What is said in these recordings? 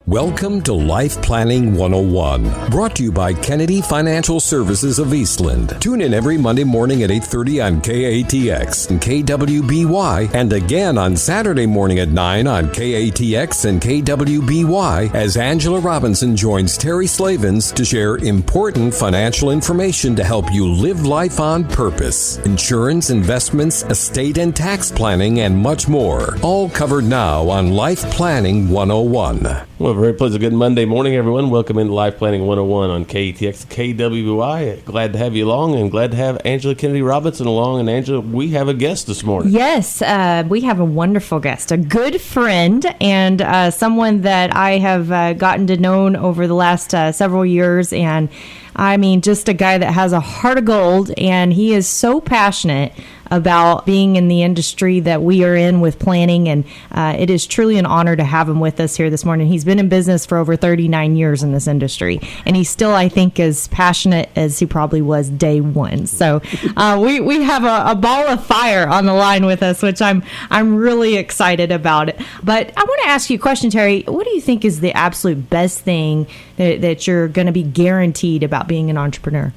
Welcome to Life Planning 101, brought to you by Kennedy Financial Services of Eastland. Tune in every Monday morning at 8:30 on KATX and KWBY, and again on Saturday morning at 9 on KATX and KWBY as Angela Robinson joins Terry Slavens to share important financial information to help you live life on purpose. Insurance, investments, estate and tax planning, and much more. All covered now on Life Planning 101. Well, very pleasant. Good Monday morning, everyone. Welcome into Life Planning 101 on KATX KWY. Glad to have you along, and glad to have Angela Kennedy Robinson along. And Angela, we have a guest this morning. Yes, we have a wonderful guest, a good friend, and someone that I have gotten to know over the last several years. And I mean, just a guy that has a heart of gold, and he is so passionate about being in the industry that we are in with planning, and it is truly an honor to have him with us here this morning. He's been in business for over 39 years in this industry, and he's still, I think, as passionate as he probably was day one. So we have a ball of fire on the line with us, which I'm really excited about it. But I want to ask you a question, Terry. What do you think is the absolute best thing that you're going to be guaranteed about being an entrepreneur?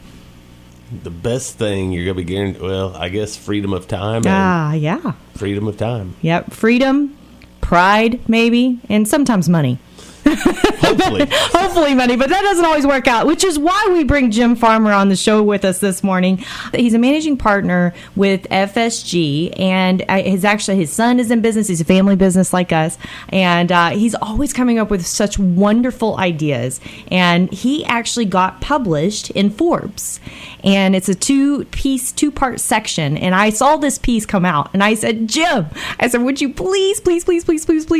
The best thing you're going to be guaranteed, well, I guess freedom of time. Yeah. Freedom of time. Yep. Freedom, pride, maybe, and sometimes money. Hopefully money, but that doesn't always work out, which is why we bring Jim Farmer on the show with us this morning. He's a managing partner with FSG, and his son is in business. He's a family business like us, and he's always coming up with such wonderful ideas, and he actually got published in Forbes, and it's a two-part section, and I saw this piece come out, and I said, Jim, would you please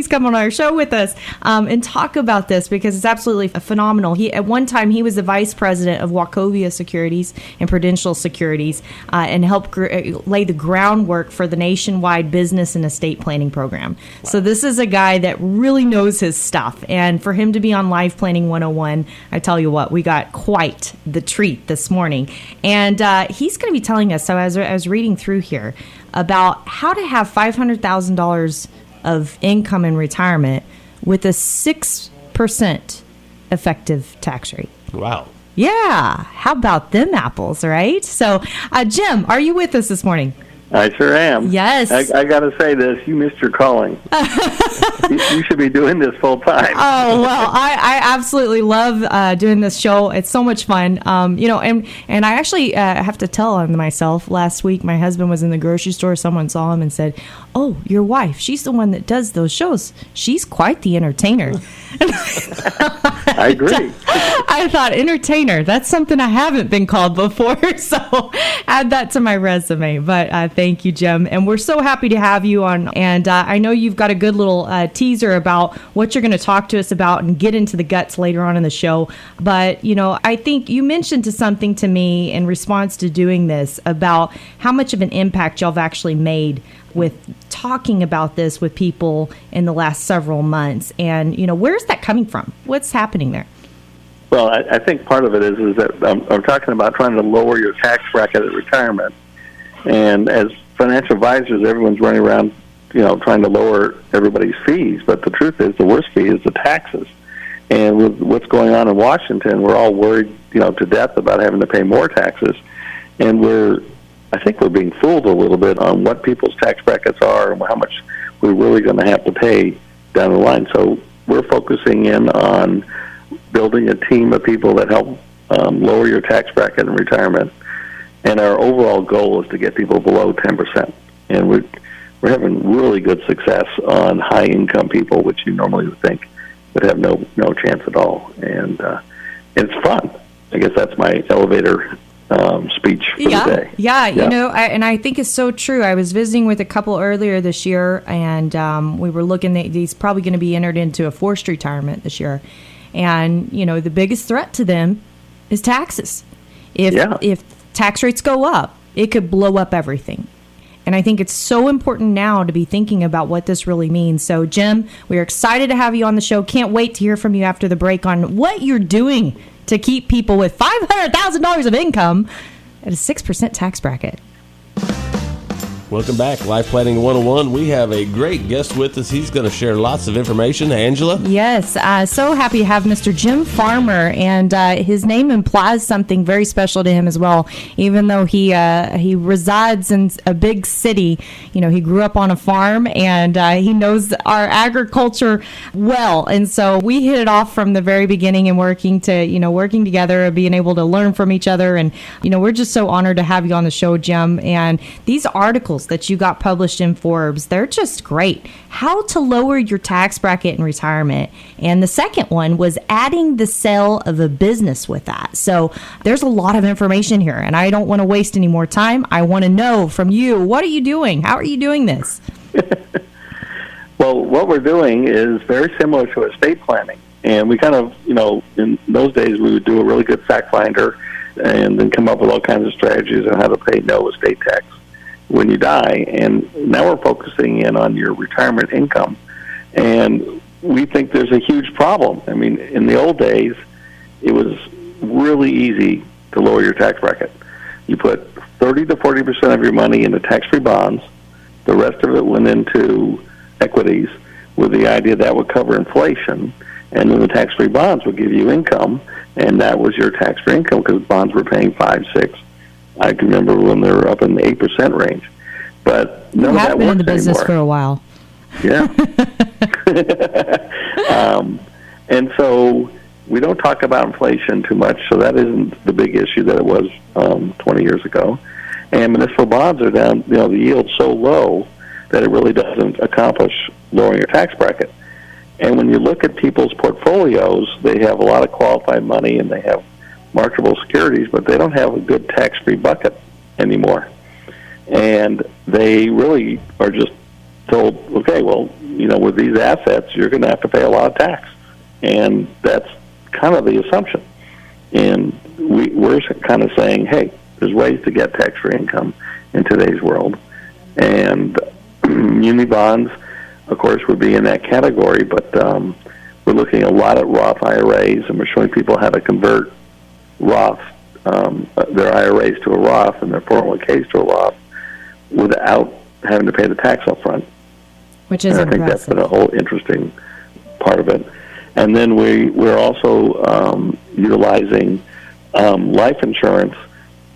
come on our show with us and talk about this, because it's absolutely phenomenal. At one time, he was the vice president of Wachovia Securities and Prudential Securities, and helped lay the groundwork for the nationwide business and estate planning program. Wow. So this is a guy that really knows his stuff. And for him to be on Life Planning 101, I tell you what, we got quite the treat this morning. And he's going to be telling us, so as I was reading through here, about how to have $500,000 of income in retirement with a 6% effective tax rate. Wow. Yeah. How about them apples, right? So, Jim, are you with us this morning? I sure am. Yes. I got to say this. You missed your calling. You should be doing this full time. Oh, well, I absolutely love doing this show. It's so much fun. And I actually have to tell on myself. Last week, my husband was in the grocery store. Someone saw him and said, "Oh, your wife, she's the one that does those shows. She's quite the entertainer." I agree. I thought, entertainer, that's something I haven't been called before, so add that to my resume. But thank you, Jim, and we're so happy to have you on. And I know you've got a good little teaser about what you're going to talk to us about and get into the guts later on in the show. But, I think you mentioned something to me in response to doing this about how much of an impact y'all have actually made with talking about this with people in the last several months. And, where's that coming from? What's happening there? Well, I think part of it is that I'm talking about trying to lower your tax bracket at retirement. And as financial advisors, everyone's running around, trying to lower everybody's fees. But the truth is, the worst fee is the taxes. And with what's going on in Washington, we're all worried, to death about having to pay more taxes. And I think we're being fooled a little bit on what people's tax brackets are and how much we're really going to have to pay down the line. So we're focusing in on building a team of people that help lower your tax bracket in retirement. And our overall goal is to get people below 10%. And we're having really good success on high-income people, which you normally would think would have no chance at all. And it's fun. I guess that's my elevator speech for the day. Yeah, I think it's so true. I was visiting with a couple earlier this year, and we were looking at he's probably going to be entered into a forced retirement this year. And, the biggest threat to them is taxes. If tax rates go up, it could blow up everything. And I think it's so important now to be thinking about what this really means. So, Jim, we're excited to have you on the show. Can't wait to hear from you after the break on what you're doing to keep people with $500,000 of income at a 6% tax bracket. Welcome back. Life Planning 101. We have a great guest with us. He's going to share lots of information. Angela? Yes, so happy to have Mr. Jim Farmer, and his name implies something very special to him as well. Even though he resides in a big city, he grew up on a farm, and he knows our agriculture well. And so we hit it off from the very beginning and working together, being able to learn from each other. And, we're just so honored to have you on the show, Jim. And these articles that you got published in Forbes, they're just great. How to lower your tax bracket in retirement. And the second one was adding the sale of a business with that. So there's a lot of information here, and I don't want to waste any more time. I want to know from you, what are you doing? How are you doing this? Well, what we're doing is very similar to estate planning. And we kind of, in those days, we would do a really good fact finder and then come up with all kinds of strategies on how to pay no estate tax when you die. And now we're focusing in on your retirement income. And we think there's a huge problem. I mean, in the old days, it was really easy to lower your tax bracket. You put 30 to 40% of your money into tax-free bonds. The rest of it went into equities with the idea that would cover inflation. And then the tax-free bonds would give you income, and that was your tax-free income because bonds were paying 5, 6. I can remember when they were up in the 8% range. But none of that works anymore. You have been in the business for a while. Yeah. And so we don't talk about inflation too much, so that isn't the big issue that it was 20 years ago. And municipal bonds are down, the yield's so low that it really doesn't accomplish lowering your tax bracket. And when you look at people's portfolios, they have a lot of qualified money and they have marketable securities, but they don't have a good tax-free bucket anymore. And they really are just told, okay, well, with these assets, you're going to have to pay a lot of tax. And that's kind of the assumption. And we're kind of saying, hey, there's ways to get tax-free income in today's world. And muni bonds, of course, would be in that category, but we're looking a lot at Roth IRAs, and we're showing people how to convert Roth, their IRAs to a Roth and their 401ks to a Roth without having to pay the tax up front. Which is impressive. I think that's been a whole interesting part of it. And then we're also utilizing life insurance.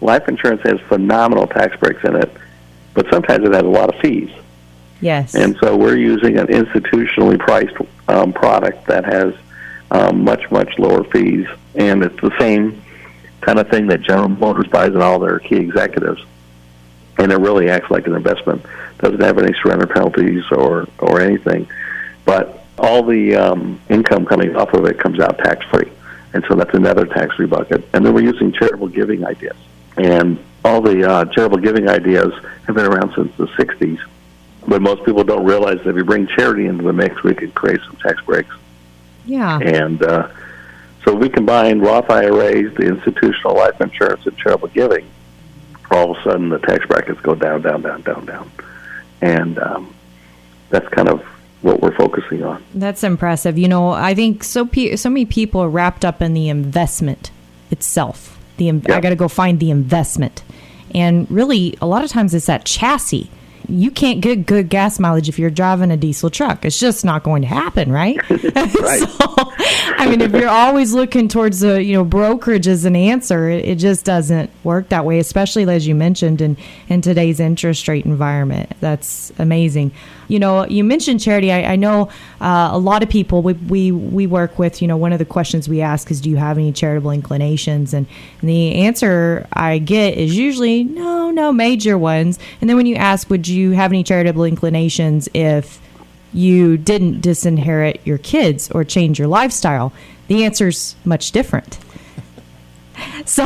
Life insurance has phenomenal tax breaks in it, but sometimes it has a lot of fees. Yes. And so we're using an institutionally priced product that has much, much lower fees. And it's the same kind of thing that General Motors buys in all their key executives. And it really acts like an investment. Doesn't have any surrender penalties or anything. But all the income coming off of it comes out tax-free. And so that's another tax-free bucket. And then we're using charitable giving ideas. And all the charitable giving ideas have been around since the 60s. But most people don't realize that if you bring charity into the mix, we could create some tax breaks. Yeah. And so we combine Roth IRAs, the institutional life insurance, and charitable giving. All of a sudden, the tax brackets go down, down, down, down, down. And that's kind of what we're focusing on. That's impressive. I think so many people are wrapped up in the investment itself. I got to go find the investment. And really, a lot of times it's that chassis. You can't get good gas mileage if you're driving a diesel truck. It's just not going to happen, right? Right. So, if you're always looking towards brokerage as an answer, it just doesn't work that way, especially as you mentioned in today's interest rate environment. That's amazing. You mentioned charity. I know a lot of people we work with, one of the questions we ask is, do you have any charitable inclinations? And the answer I get is usually no major ones. And then when you ask, would you have any charitable inclinations if you didn't disinherit your kids or change your lifestyle? The answer's much different. So,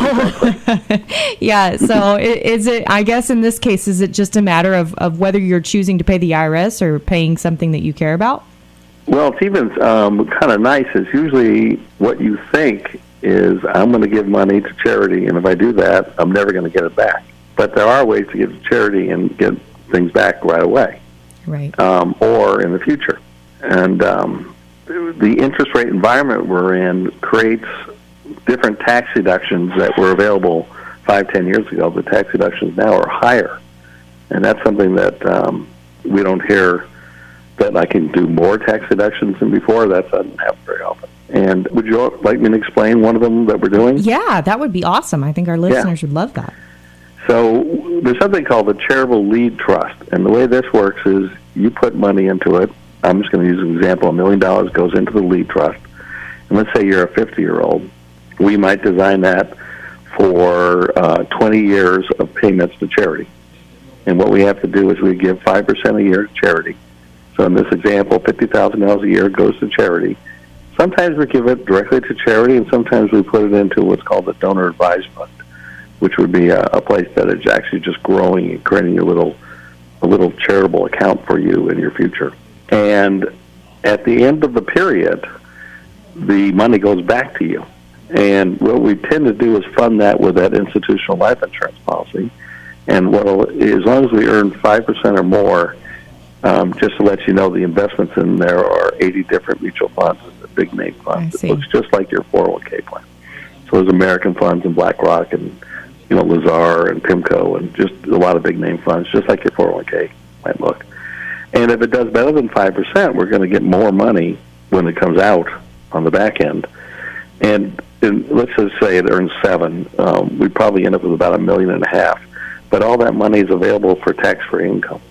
yeah. So, is it? I guess in this case, is it just a matter of whether you're choosing to pay the IRS or paying something that you care about? Well, it's even kind of nice. It's usually what you think is, I'm going to give money to charity, and if I do that, I'm never going to get it back. But there are ways to give to charity and get things back right away, right? Or in the future. And the interest rate environment we're in creates different tax deductions that were available 5-10 years ago. The tax deductions now are higher. And that's something that we don't hear, that I can do more tax deductions than before. That doesn't happen very often. And would you like me to explain one of them that we're doing? Yeah, that would be awesome. I think our listeners would love that. So there's something called the Charitable Lead Trust. And the way this works is you put money into it. I'm just going to use an example. $1 million goes into the lead trust. And let's say you're a 50-year-old. We might design that for 20 years of payments to charity. And what we have to do is we give 5% a year to charity. So in this example, $50,000 a year goes to charity. Sometimes we give it directly to charity, and sometimes we put it into what's called the donor advised fund, which would be a place that is actually just growing and creating a little charitable account for you in your future. And at the end of the period, the money goes back to you. And what we tend to do is fund that with that institutional life insurance policy. And as long as we earn 5% or more, just to let you know, the investments in there are 80 different mutual funds, the big name funds. It looks just like your 401k plan. So there's American funds and BlackRock and Lazar and PIMCO and just a lot of big name funds, just like your 401k might look. And if it does better than 5%, we're going to get more money when it comes out on the back end. And let's just say it earns 7%, we probably end up with about $1.5 million. But all that money is available for tax-free income.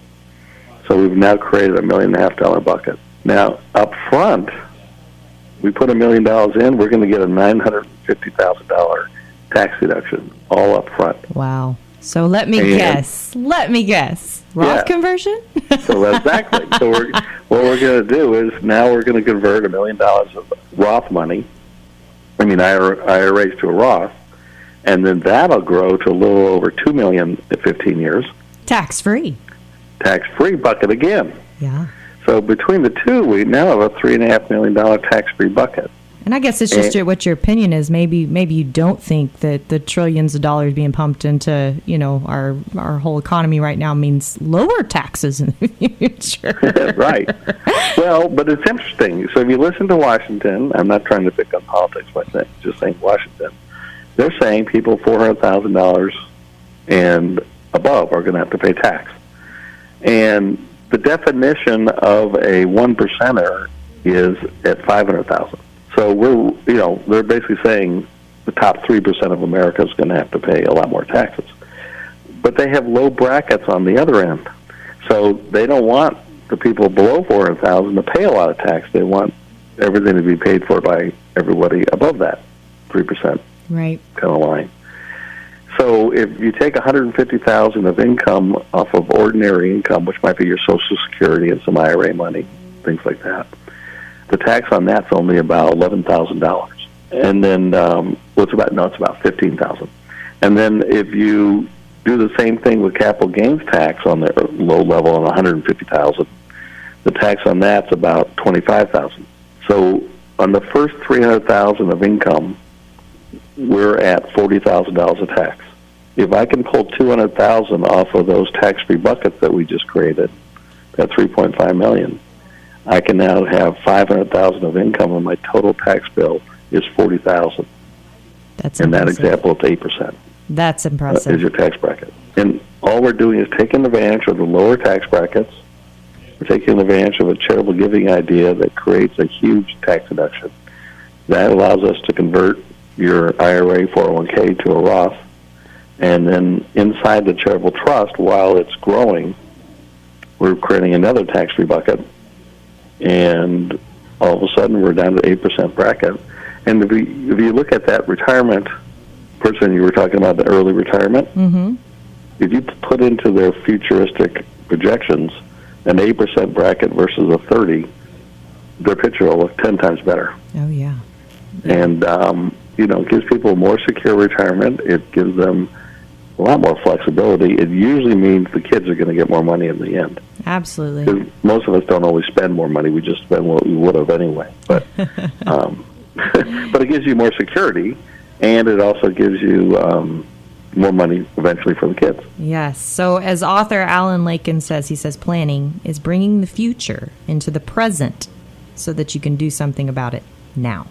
So we've now created a $1.5 million bucket. Now, up front, we put $1 million in, we're going to get a $950,000 tax deduction all up front. Wow. So let me guess. Roth conversion? So exactly. So what we're going to do is now we're going to convert $1 million of Roth money, IRAs to a Roth, and then that'll grow to a little over $2 million in 15 years. Tax-free. Tax-free bucket again. Yeah. So between the two, we now have a $3.5 million tax-free bucket. And I guess it's just what your opinion is. Maybe you don't think that the trillions of dollars being pumped into our whole economy right now means lower taxes in the future. Right. Well, but it's interesting. So if you listen to Washington, I'm not trying to pick on politics by just saying Washington. They're saying people $400,000 and above are going to have to pay tax. And the definition of a 1%er is at $500,000. So they're basically saying the top 3% of America is going to have to pay a lot more taxes. But they have low brackets on the other end. So they don't want the people below $400,000 to pay a lot of tax. They want everything to be paid for by everybody above that 3% right kind of line. So if you take $150,000 of income off of ordinary income, which might be your Social Security and some IRA money, things like that, the tax on that's only about $11,000. And then it's about $15,000. And then if you do the same thing with capital gains tax on the low level on $150,000, the tax on that's about $25,000. So on the first $300,000 of income, we're at $40,000 of tax. If I can pull $200,000 off of those tax-free buckets that we just created, that $3.5 million, I can now have $500,000 of income, and my total tax bill is $40,000. That's in impressive. that example, it's 8%. That's impressive. Is your tax bracket, and all we're doing is taking advantage of the lower tax brackets. We're taking advantage of a charitable giving idea that creates a huge tax deduction. That allows us to convert your IRA 401k to a Roth, and then inside the charitable trust, while it's growing, we're creating another tax-free bucket, and all of a sudden we're down to 8% bracket. And if you look at that retirement person you were talking about, the early retirement, mm-hmm. if you put into their futuristic projections an 8% bracket versus a 30, their picture will look 10 times better. Oh, yeah. And, it gives people a more secure retirement. It gives them a lot more flexibility. It usually means the kids are going to get more money in the end. Absolutely. 'Cause most of us don't always spend more money. We just spend what we would have anyway. But but it gives you more security, and it also gives you more money eventually for the kids. Yes. So as author Alan Lakin says, he says planning is bringing the future into the present so that you can do something about it now.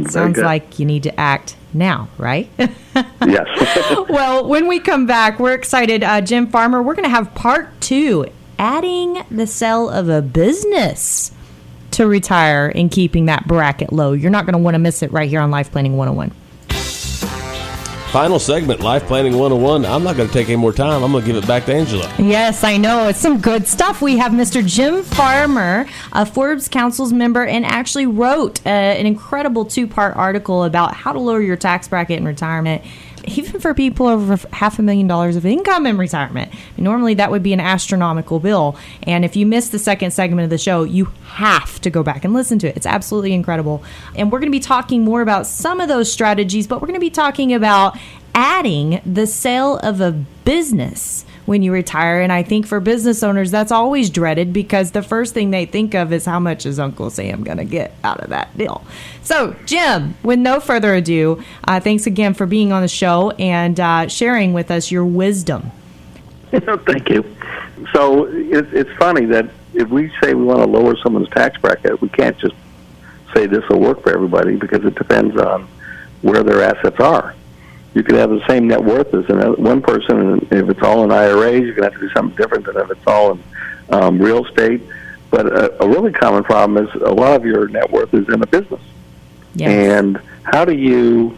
Sounds like you need to act now, right? Yes. Well, when we come back, we're excited. Jim Farmer, we're going to have part 2, adding the sale of a business to retire and keeping that bracket low. You're not going to want to miss it right here on Life Planning 101. Final segment, Life Planning 101. I'm not going to take any more time. I'm going to give it back to Angela. Yes, I know. It's some good stuff. We have Mr. Jim Farmer, a Forbes Council's member, and actually wrote an incredible 2-part article about how to lower your tax bracket in retirement, even for people over $500,000 of income in retirement. Normally, that would be an astronomical bill. And if you missed the second segment of the show, you have to go back and listen to it. It's absolutely incredible. And we're going to be talking more about some of those strategies, but we're going to be talking about adding the sale of a business when you retire. And I think for business owners, that's always dreaded because the first thing they think of is how much is Uncle Sam going to get out of that deal. So, Jim, with no further ado, thanks again for being on the show and sharing with us your wisdom. Thank you. So it's funny that if we say we want to lower someone's tax bracket, we can't just say this will work for everybody because it depends on where their assets are. You could have the same net worth as one person, and if it's all in IRAs, you're going to have to do something different than if it's all in real estate. But a really common problem is a lot of your net worth is in a business. Yes. And how do you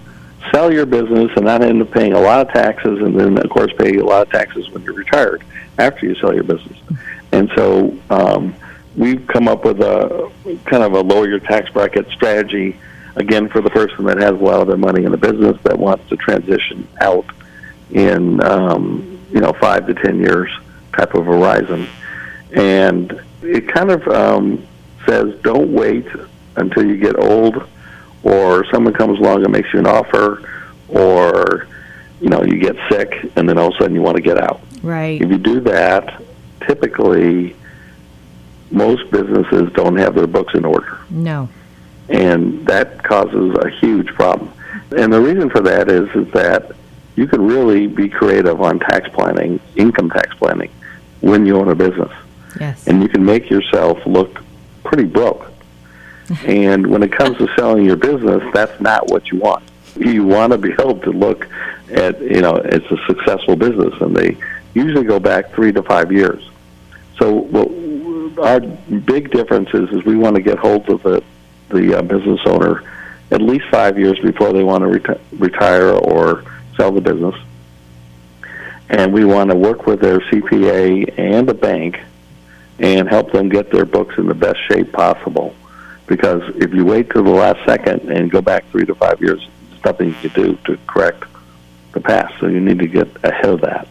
sell your business and not end up paying a lot of taxes and then, of course, pay a lot of taxes when you're retired after you sell your business? And so we've come up with a kind of a lower your tax bracket strategy, again, for the person that has a lot of their money in the business that wants to transition out in 5 to 10 years type of horizon. And it kind of says don't wait until you get old or someone comes along and makes you an offer or you get sick and then all of a sudden you want to get out. Right. If you do that, typically most businesses don't have their books in order. No. And that causes a huge problem. And the reason for that is that you can really be creative on tax planning, income tax planning, when you own a business. Yes. And you can make yourself look pretty broke. And when it comes to selling your business, that's not what you want. You want to be able to look at, it's a successful business, and they usually go back 3 to 5 years. So our big difference is we want to get hold of the business owner at least 5 years before they want to retire or sell the business. And we want to work with their CPA and the bank and help them get their books in the best shape possible. Because if you wait till the last second and go back 3 to 5 years, there's nothing you can do to correct the past. So you need to get ahead of that.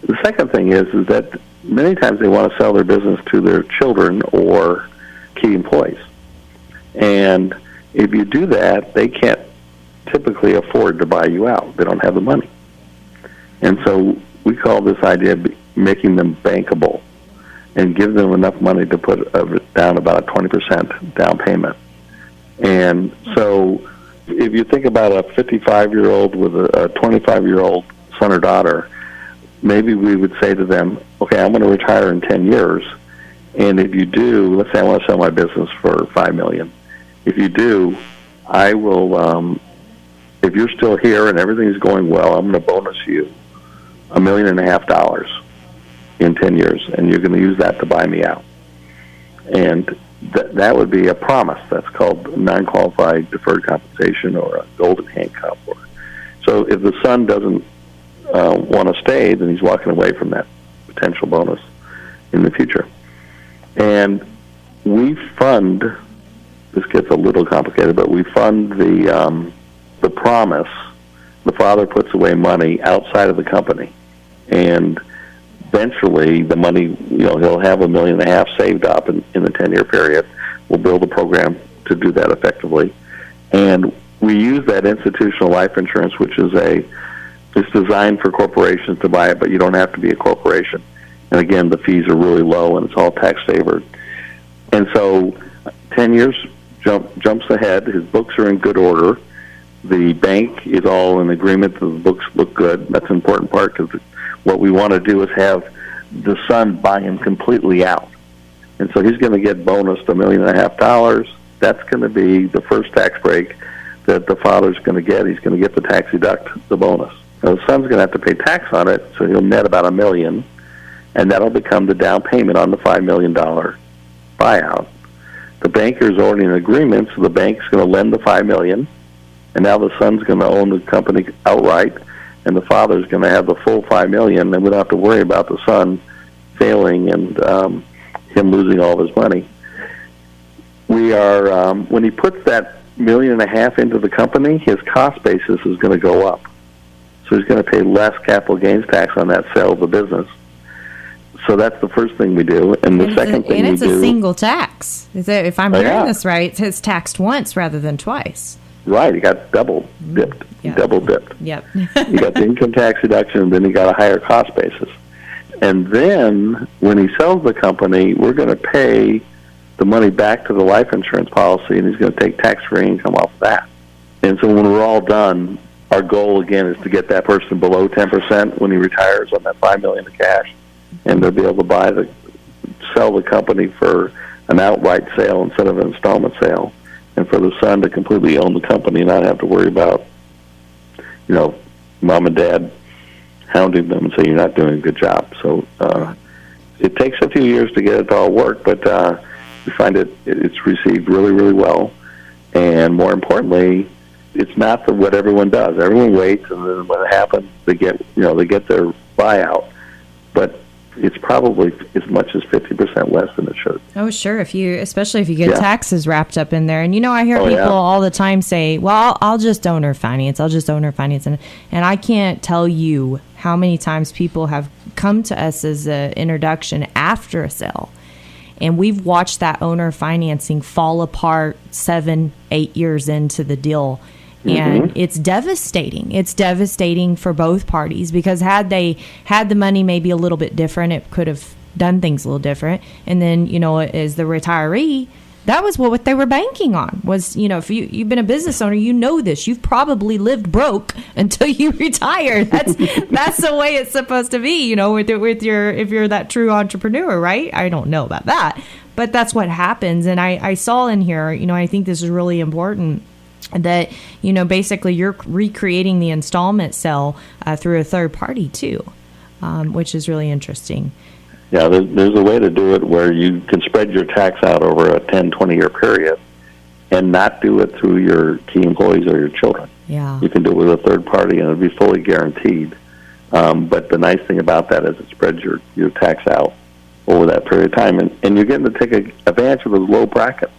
The second thing is that many times they want to sell their business to their children or key employees. And if you do that, they can't typically afford to buy you out. They don't have the money. And so we call this idea of making them bankable and give them enough money to put down about a 20% down payment. And so if you think about a 55-year-old with a 25-year-old son or daughter, maybe we would say to them, okay, I'm going to retire in 10 years. And if you do, let's say I want to sell my business for $5 million. If you do, I will, if you're still here and everything's going well, I'm going to bonus you $1.5 million in 10 years, and you're going to use that to buy me out. And that would be a promise. That's called non-qualified deferred compensation or a golden handcuff. So if the son doesn't want to stay, then he's walking away from that potential bonus in the future. And we fund, this gets a little complicated, but we fund the promise. The father puts away money outside of the company, and eventually the money, he'll have $1.5 million saved up in the 10-year period. We'll build a program to do that effectively. And we use that institutional life insurance, which is it's designed for corporations to buy it, but you don't have to be a corporation. And again, the fees are really low and it's all tax favored. And so 10 years jumps ahead. His books are in good order. The bank is all in agreement that the books look good. That's an important part because what we want to do is have the son buy him completely out. And so he's going to get bonused $1.5 million. that's going to be the first tax break that the father's going to get. He's going to get the tax deduct, the bonus. Now, the son's going to have to pay tax on it, so he'll net about $1 million, and that'll become the down payment on the $5 million buyout. The banker's already in agreement, so the bank's going to lend the $5 million, and now the son's going to own the company outright, and the father's going to have the full $5 million, and we don't have to worry about the son failing and him losing all of his money. We are when he puts that $1.5 million into the company, his cost basis is going to go up. So he's going to pay less capital gains tax on that sale of the business. So that's the first thing we do. And the second thing we do... And it's a single tax. If I'm hearing this right, it's taxed once rather than twice. Right. He got double dipped. Yep. Double dipped. Yep. You got the income tax deduction, and then you got a higher cost basis. And then when he sells the company, we're going to pay the money back to the life insurance policy, and he's going to take tax-free income off of that. And so when we're all done, our goal, again, is to get that person below 10% when he retires on that $5 million of cash, and they'll be able to sell the company for an outright sale instead of an installment sale, and for the son to completely own the company and not have to worry about, mom and dad hounding them and say you're not doing a good job. So it takes a few years to get it to all work, but we find it's received really, really well, and more importantly, it's not what everyone does. Everyone waits, and then when it happens, they get their buyout, but it's probably as much as 50% less than it should. Oh, sure. Especially if you get taxes wrapped up in there. And, I hear people all the time say, well, I'll just owner finance. And I can't tell you how many times people have come to us as an introduction after a sale. And we've watched that owner financing fall apart 7-8 years into the deal. And it's devastating. It's devastating for both parties, because had they had the money maybe a little bit different, it could have done things a little different. And then, as the retiree, that was what they were banking on was, if you've been a business owner, this. You've probably lived broke until you retire. That's the way it's supposed to be, if you're that true entrepreneur, right? I don't know about that, but that's what happens. And I saw in here, I think this is really important, that basically you're recreating the installment sale through a third party too, which is really interesting. Yeah, there's a way to do it where you can spread your tax out over a 10-20 year period and not do it through your key employees or your children. Yeah, you can do it with a third party, and it'll be fully guaranteed. But the nice thing about that is it spreads your tax out over that period of time, and you're getting to take advantage of those low brackets.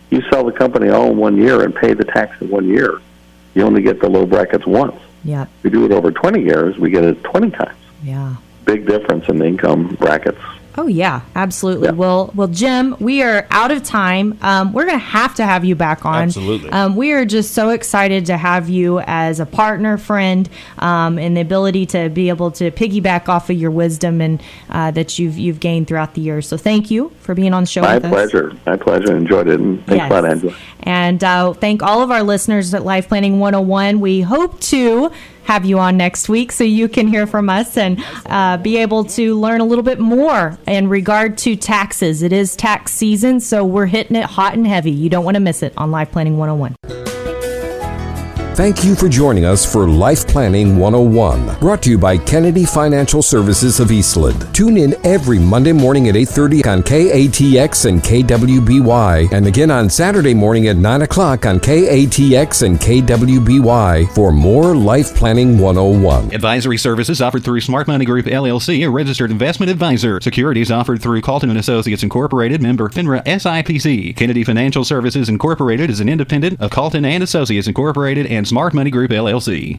You sell the company all in 1 year and pay the tax in 1 year. You only get the low brackets once. Yeah. We do it over 20 years, we get it 20 times. Yeah. Big difference in the income brackets. Oh, yeah, absolutely. Yeah. Well, Jim, we are out of time. We're going to have you back on. Absolutely. We are just so excited to have you as a partner, friend, and the ability to be able to piggyback off of your wisdom and that you've gained throughout the years. So thank you for being on the show with us. My pleasure. Enjoyed it. And thanks a lot, Angela. And thank all of our listeners at Life Planning 101. We hope to have you on next week so you can hear from us and be able to learn a little bit more in regard to taxes. It is tax season, so we're hitting it hot and heavy. You don't want to miss it on Life Planning 101. Thank you for joining us for Life Planning 101, brought to you by Kennedy Financial Services of Eastland. Tune in every Monday morning at 8:30 on KATX and KWBY, and again on Saturday morning at 9 o'clock on KATX and KWBY for more Life Planning 101. Advisory services offered through Smart Money Group, LLC, a registered investment advisor. Securities offered through Calton & Associates Incorporated, member FINRA SIPC. Kennedy Financial Services Incorporated is an independent of Calton & Associates Incorporated and Smart Money Group, LLC.